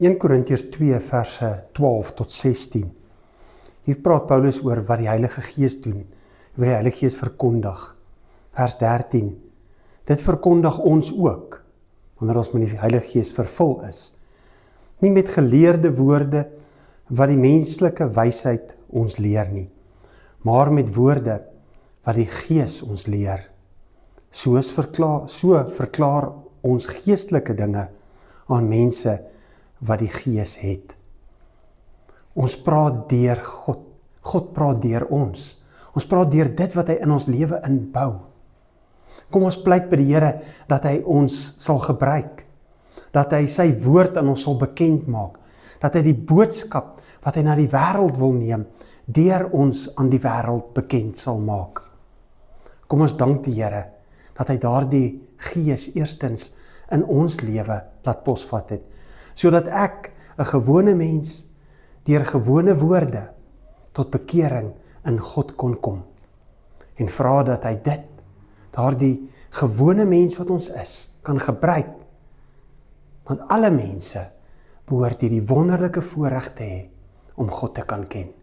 1 Korintiërs 2 verse 12 tot 16. Hier praat Paulus oor wat die Heilige Gees doen, wat die Heilige Gees verkondig. Vers 13. Dit verkondig ons ook, wanneer ons met die Heilige Gees vervul is. Nie met geleerde woorde, wat die menslike wysheid ons leer nie, maar met woorde, wat die Gees ons leer. So verklaar ons geestelike dinge aan mense wat die Gees het. Ons praat deur God. God praat deur ons. Ons praat deur dit wat hy in ons lewe inbou. Kom ons pleit by die Here dat hy ons sal gebruik. Dat hy sy woord aan ons sal bekend maak. Dat hy die boodskap wat hy na die wêreld wil neem, deur ons aan die wêreld bekend sal maak. Kom ons dank die Here dat hy daardie Gees eerstens in ons lewe laat posvat het, sodat ek, 'n gewone mens, deur gewone woorde tot bekering in God kon kom. En vra dat hy daardie gewone mens wat ons is, kan gebruik. Want alle mense behoort hierdie wonderlike voorreg te hê om God te kan ken.